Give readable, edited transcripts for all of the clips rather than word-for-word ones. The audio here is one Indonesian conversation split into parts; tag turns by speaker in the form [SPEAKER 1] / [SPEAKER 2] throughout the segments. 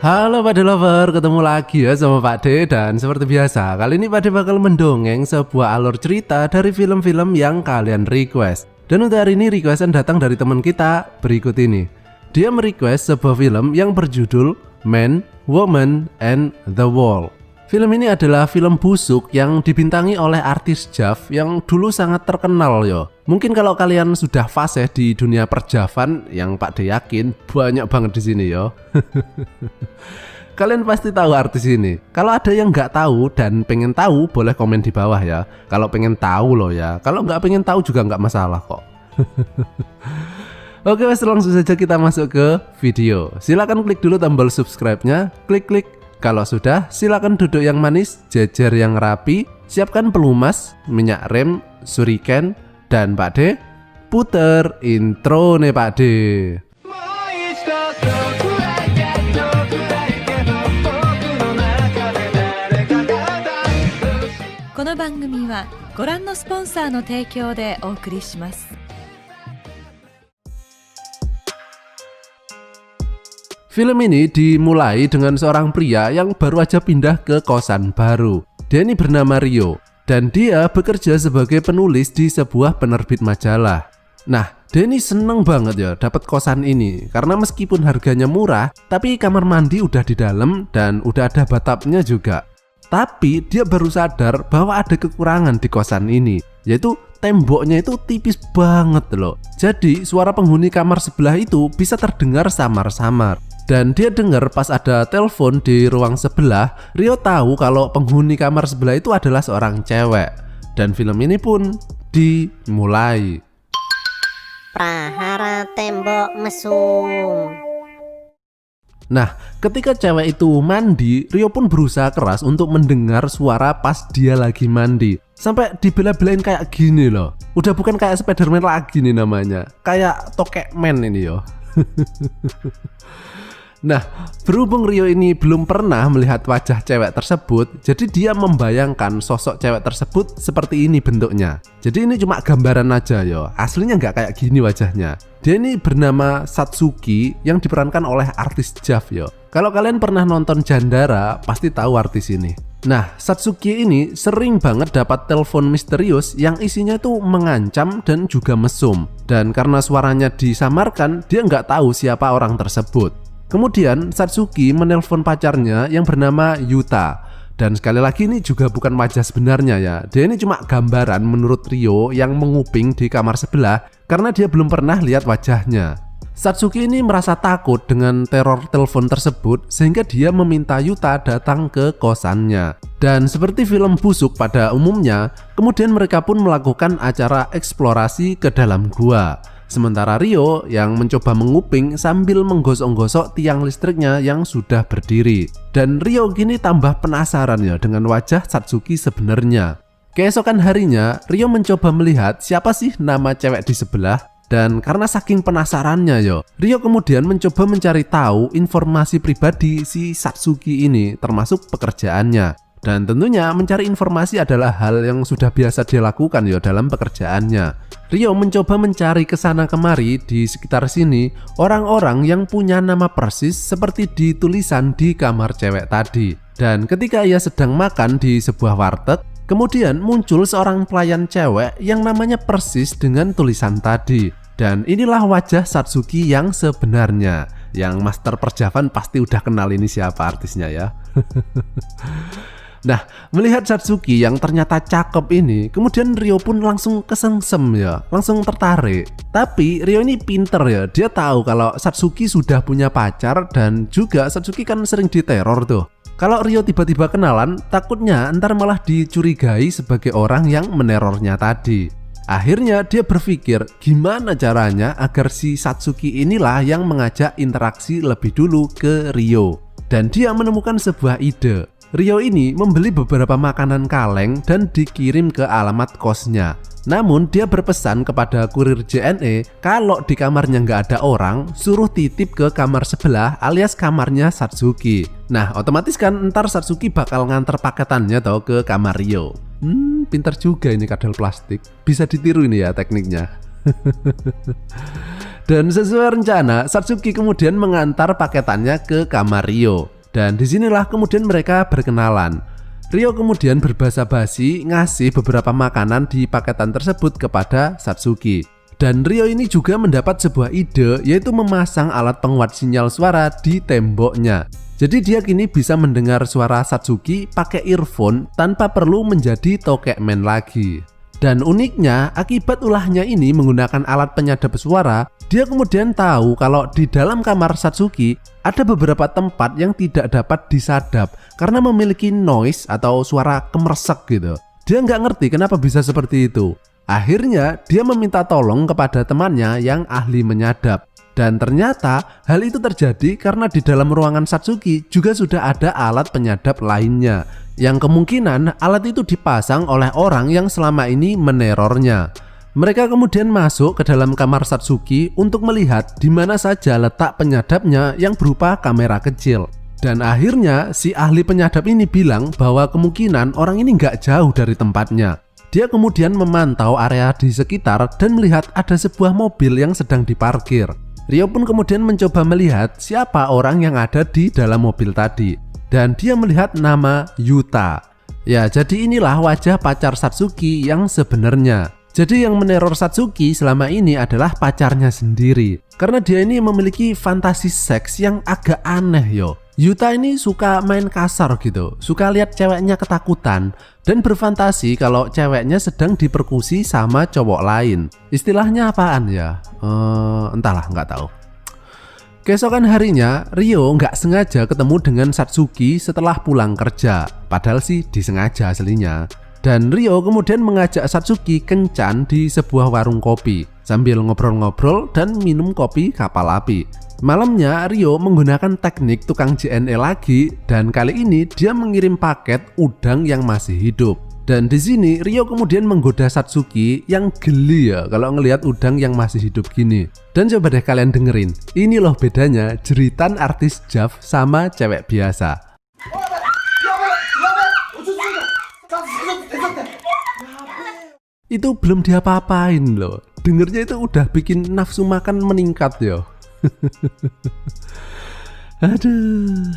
[SPEAKER 1] Halo Pak De Lover, ketemu lagi ya sama Pak De. Dan seperti biasa, kali ini Pak De bakal mendongeng sebuah alur cerita dari film-film yang kalian request. Dan untuk hari ini requestan datang dari teman kita berikut ini. Dia merequest sebuah film yang berjudul Man, Woman, and the Wall. Film ini adalah film busuk yang dibintangi oleh artis Jav yang dulu sangat terkenal yo. Mungkin kalau kalian sudah fasih di dunia perjavan, yang Pak De yakin banyak banget di sini yo. Kalian pasti tahu artis ini. Kalau ada yang nggak tahu dan pengen tahu, boleh komen di bawah ya. Kalau pengen tahu loh ya. Kalau nggak pengen tahu juga nggak masalah kok. Oke, langsung saja kita masuk ke video. Silakan klik dulu tombol subscribe-nya, klik. Kalau sudah, silakan duduk yang manis, jejer yang rapi, siapkan pelumas, minyak rem, suriken, dan Pak De puter intro nih Pak De.
[SPEAKER 2] この番組はご覧のスポンサーの提供でお送りします。
[SPEAKER 1] Film ini dimulai dengan seorang pria yang baru aja pindah ke kosan baru. Dia ini bernama Rio dan dia bekerja sebagai penulis di sebuah penerbit majalah. Nah, dia ini seneng banget ya dapat kosan ini karena meskipun harganya murah, tapi kamar mandi udah di dalam dan udah ada bathtubnya juga. Tapi dia baru sadar bahwa ada kekurangan di kosan ini, yaitu temboknya itu tipis banget loh. Jadi suara penghuni kamar sebelah itu bisa terdengar samar-samar. Dan dia dengar pas ada telepon di ruang sebelah. Rio tahu kalau penghuni kamar sebelah itu adalah seorang cewek. Dan film ini pun dimulai.
[SPEAKER 3] Prahara tembok mesum.
[SPEAKER 1] Nah, ketika cewek itu mandi, Rio pun berusaha keras untuk mendengar suara pas dia lagi mandi. Sampai dibela-belain kayak gini loh. Udah bukan kayak Spiderman lagi nih namanya. Kayak Tokekman ini yo. Nah, berhubung Rio ini belum pernah melihat wajah cewek tersebut, jadi dia membayangkan sosok cewek tersebut seperti ini bentuknya. Jadi ini cuma gambaran aja yo, aslinya nggak kayak gini wajahnya. Dia ini bernama Satsuki yang diperankan oleh artis Jav yo. Kalau kalian pernah nonton Jandara, pasti tahu artis ini. Nah, Satsuki ini sering banget dapat telepon misterius yang isinya tuh mengancam dan juga mesum. Dan karena suaranya disamarkan, dia nggak tahu siapa orang tersebut. Kemudian Satsuki menelpon pacarnya yang bernama Yuta. Dan sekali lagi ini juga bukan wajah sebenarnya ya. Dia ini cuma gambaran menurut Rio yang menguping di kamar sebelah karena dia belum pernah lihat wajahnya. Satsuki ini merasa takut dengan teror telepon tersebut sehingga dia meminta Yuta datang ke kosannya. Dan seperti film busuk pada umumnya, kemudian mereka pun melakukan acara eksplorasi ke dalam gua. Sementara Rio yang mencoba menguping sambil menggosok-gosok tiang listriknya yang sudah berdiri. Dan Rio kini tambah penasaran ya dengan wajah Satsuki sebenarnya. Keesokan harinya, Rio mencoba melihat siapa sih nama cewek di sebelah. Dan karena saking penasarannya yo, Rio kemudian mencoba mencari tahu informasi pribadi si Satsuki ini, termasuk pekerjaannya. Dan tentunya mencari informasi adalah hal yang sudah biasa dia lakukan ya dalam pekerjaannya. Rio mencoba mencari kesana kemari di sekitar sini orang-orang yang punya nama persis seperti di tulisan di kamar cewek tadi. Dan ketika ia sedang makan di sebuah warteg, kemudian muncul seorang pelayan cewek yang namanya persis dengan tulisan tadi. Dan inilah wajah Satsuki yang sebenarnya. Yang master perjavan pasti udah kenal ini siapa artisnya ya. Nah, melihat Satsuki yang ternyata cakep ini, kemudian Rio pun langsung kesengsem ya, langsung tertarik. Tapi Rio ini pinter ya, dia tahu kalau Satsuki sudah punya pacar dan juga Satsuki kan sering diteror tuh. Kalau Rio tiba-tiba kenalan, takutnya ntar malah dicurigai sebagai orang yang menerornya tadi. Akhirnya dia berpikir gimana caranya agar si Satsuki inilah yang mengajak interaksi lebih dulu ke Rio. Dan dia menemukan sebuah ide. Rio ini membeli beberapa makanan kaleng dan dikirim ke alamat kosnya. Namun dia berpesan kepada kurir JNE kalau di kamarnya nggak ada orang, suruh titip ke kamar sebelah alias kamarnya Satsuki. Nah, otomatis kan ntar Satsuki bakal nganter paketannya tau ke kamar Rio. Pintar juga ini kadal plastik. Bisa ditiru ini ya tekniknya. Dan sesuai rencana, Satsuki kemudian mengantar paketannya ke kamar Ryo. Dan disinilah kemudian mereka berkenalan. Ryo kemudian berbahasa basi ngasih beberapa makanan di paketan tersebut kepada Satsuki. Dan Ryo ini juga mendapat sebuah ide, yaitu memasang alat penguat sinyal suara di temboknya. Jadi dia kini bisa mendengar suara Satsuki pakai earphone tanpa perlu menjadi tokekmen lagi. Dan uniknya, akibat ulahnya ini menggunakan alat penyadap suara, dia kemudian tahu kalau di dalam kamar Satsuki ada beberapa tempat yang tidak dapat disadap karena memiliki noise atau suara kemersek gitu. Dia nggak ngerti kenapa bisa seperti itu. Akhirnya dia meminta tolong kepada temannya yang ahli menyadap. Dan ternyata hal itu terjadi karena di dalam ruangan Satsuki juga sudah ada alat penyadap lainnya, yang kemungkinan alat itu dipasang oleh orang yang selama ini menerornya. Mereka kemudian masuk ke dalam kamar Satsuki untuk melihat di mana saja letak penyadapnya yang berupa kamera kecil. Dan akhirnya si ahli penyadap ini bilang bahwa kemungkinan orang ini nggak jauh dari tempatnya. Dia kemudian memantau area di sekitar dan melihat ada sebuah mobil yang sedang diparkir. Ryo pun kemudian mencoba melihat siapa orang yang ada di dalam mobil tadi. Dan dia melihat nama Yuta. Ya, jadi inilah wajah pacar Satsuki yang sebenarnya. Jadi yang meneror Satsuki selama ini adalah pacarnya sendiri. Karena dia ini memiliki fantasi seks yang agak aneh yo. Yuta ini suka main kasar gitu, suka lihat ceweknya ketakutan dan berfantasi kalau ceweknya sedang diperkusi sama cowok lain. Istilahnya apaan ya? Entahlah, nggak tahu. Keesokan harinya, Ryo nggak sengaja ketemu dengan Satsuki setelah pulang kerja. Padahal sih disengaja aslinya. Dan Ryo kemudian mengajak Satsuki kencan di sebuah warung kopi sambil ngobrol-ngobrol dan minum kopi kapal api. Malamnya Ryo menggunakan teknik tukang JNE lagi dan kali ini dia mengirim paket udang yang masih hidup. Dan di sini Ryo kemudian menggoda Satsuki yang geli ya kalau ngelihat udang yang masih hidup gini. Dan coba deh kalian dengerin. Ini loh bedanya jeritan artis JAV sama cewek biasa. Itu belum diapa-apain loh. Dengernya itu udah bikin nafsu makan meningkat yo. Aduh.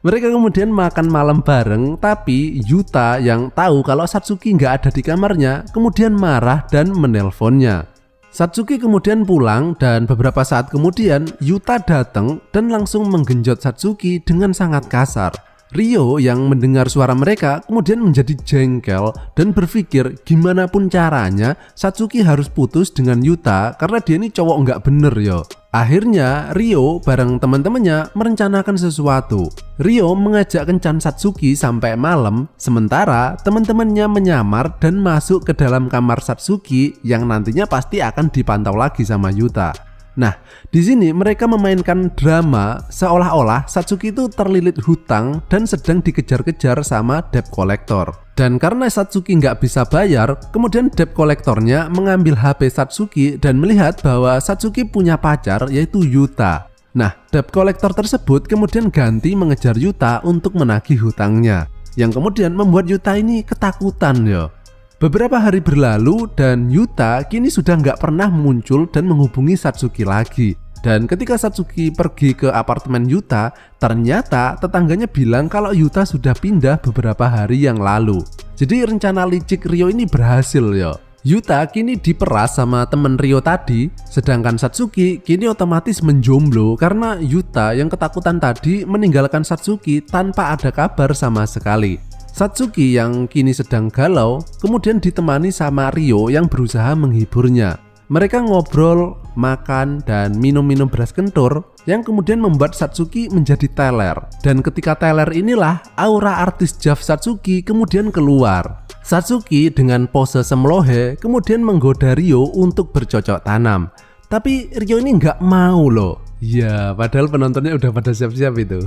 [SPEAKER 1] Mereka kemudian makan malam bareng, tapi Yuta yang tahu kalau Satsuki nggak ada di kamarnya kemudian marah dan menelponnya. Satsuki kemudian pulang dan beberapa saat kemudian Yuta datang dan langsung menggenjot Satsuki dengan sangat kasar. Ryo yang mendengar suara mereka kemudian menjadi jengkel dan berpikir gimana pun caranya Satsuki harus putus dengan Yuta karena dia ini cowok nggak bener yo. Akhirnya Ryo bareng teman-temannya merencanakan sesuatu. Ryo mengajak kencan Satsuki sampai malam, sementara teman-temannya menyamar dan masuk ke dalam kamar Satsuki yang nantinya pasti akan dipantau lagi sama Yuta. Nah, di sini mereka memainkan drama seolah-olah Satsuki itu terlilit hutang dan sedang dikejar-kejar sama debt collector. Dan karena Satsuki nggak bisa bayar, kemudian debt collectornya mengambil HP Satsuki dan melihat bahwa Satsuki punya pacar yaitu Yuta. Nah, debt collector tersebut kemudian ganti mengejar Yuta untuk menagih hutangnya, yang kemudian membuat Yuta ini ketakutan yo. Beberapa hari berlalu dan Yuta kini sudah nggak pernah muncul dan menghubungi Satsuki lagi. Dan ketika Satsuki pergi ke apartemen Yuta, ternyata tetangganya bilang kalau Yuta sudah pindah beberapa hari yang lalu. Jadi rencana licik Ryo ini berhasil yo. Yuta kini diperas sama temen Ryo tadi, sedangkan Satsuki kini otomatis menjomblo karena Yuta yang ketakutan tadi meninggalkan Satsuki tanpa ada kabar sama sekali. Satsuki yang kini sedang galau kemudian ditemani sama Ryo yang berusaha menghiburnya. Mereka ngobrol, makan, dan minum-minum beras kentur yang kemudian membuat Satsuki menjadi teler. Dan ketika teler inilah aura artis JAV Satsuki kemudian keluar. Satsuki dengan pose semlohe kemudian menggoda Ryo untuk bercocok tanam. Tapi Ryo ini nggak mau loh. Ya, padahal penontonnya udah pada siap-siap itu.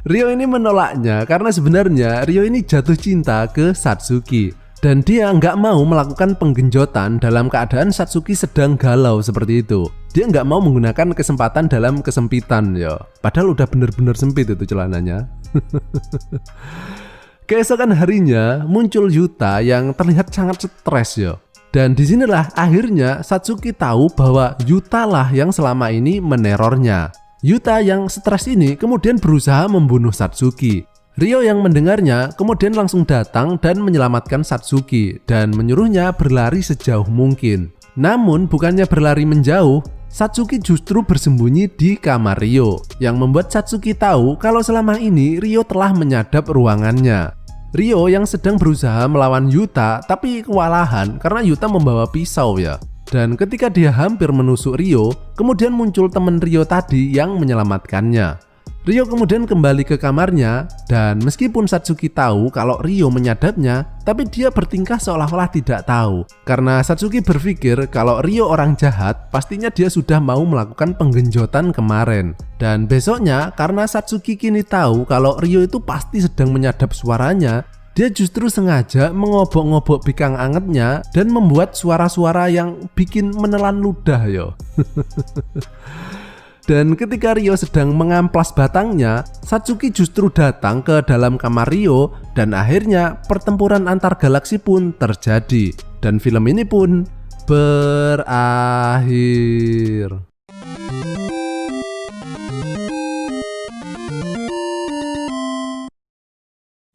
[SPEAKER 1] Ryo ini menolaknya karena sebenarnya Ryo ini jatuh cinta ke Satsuki. Dan dia nggak mau melakukan penggenjotan dalam keadaan Satsuki sedang galau seperti itu. Dia nggak mau menggunakan kesempatan dalam kesempitan yo. Padahal udah bener-bener sempit itu celananya. Keesokan harinya muncul Yuta yang terlihat sangat stres yo. Dan disinilah akhirnya Satsuki tahu bahwa Yuta lah yang selama ini menerornya. Yuta yang stres ini kemudian berusaha membunuh Satsuki. Ryo yang mendengarnya kemudian langsung datang dan menyelamatkan Satsuki dan menyuruhnya berlari sejauh mungkin. Namun bukannya berlari menjauh, Satsuki justru bersembunyi di kamar Ryo, yang membuat Satsuki tahu kalau selama ini Ryo telah menyadap ruangannya. Ryo yang sedang berusaha melawan Yuta tapi kewalahan karena Yuta membawa pisau ya. Dan ketika dia hampir menusuk Ryo, kemudian muncul teman Ryo tadi yang menyelamatkannya. Ryo kemudian kembali ke kamarnya dan meskipun Satsuki tahu kalau Ryo menyadapnya, tapi dia bertingkah seolah-olah tidak tahu. Karena Satsuki berpikir kalau Ryo orang jahat, pastinya dia sudah mau melakukan penggenjotan kemarin. Dan besoknya karena Satsuki kini tahu kalau Ryo itu pasti sedang menyadap suaranya, dia justru sengaja mengobok-ngobok bikang angetnya dan membuat suara-suara yang bikin menelan ludah yo. Dan ketika Ryo sedang mengamplas batangnya, Satsuki justru datang ke dalam kamar Ryo dan akhirnya pertempuran antar galaksi pun terjadi. Dan film ini pun berakhir.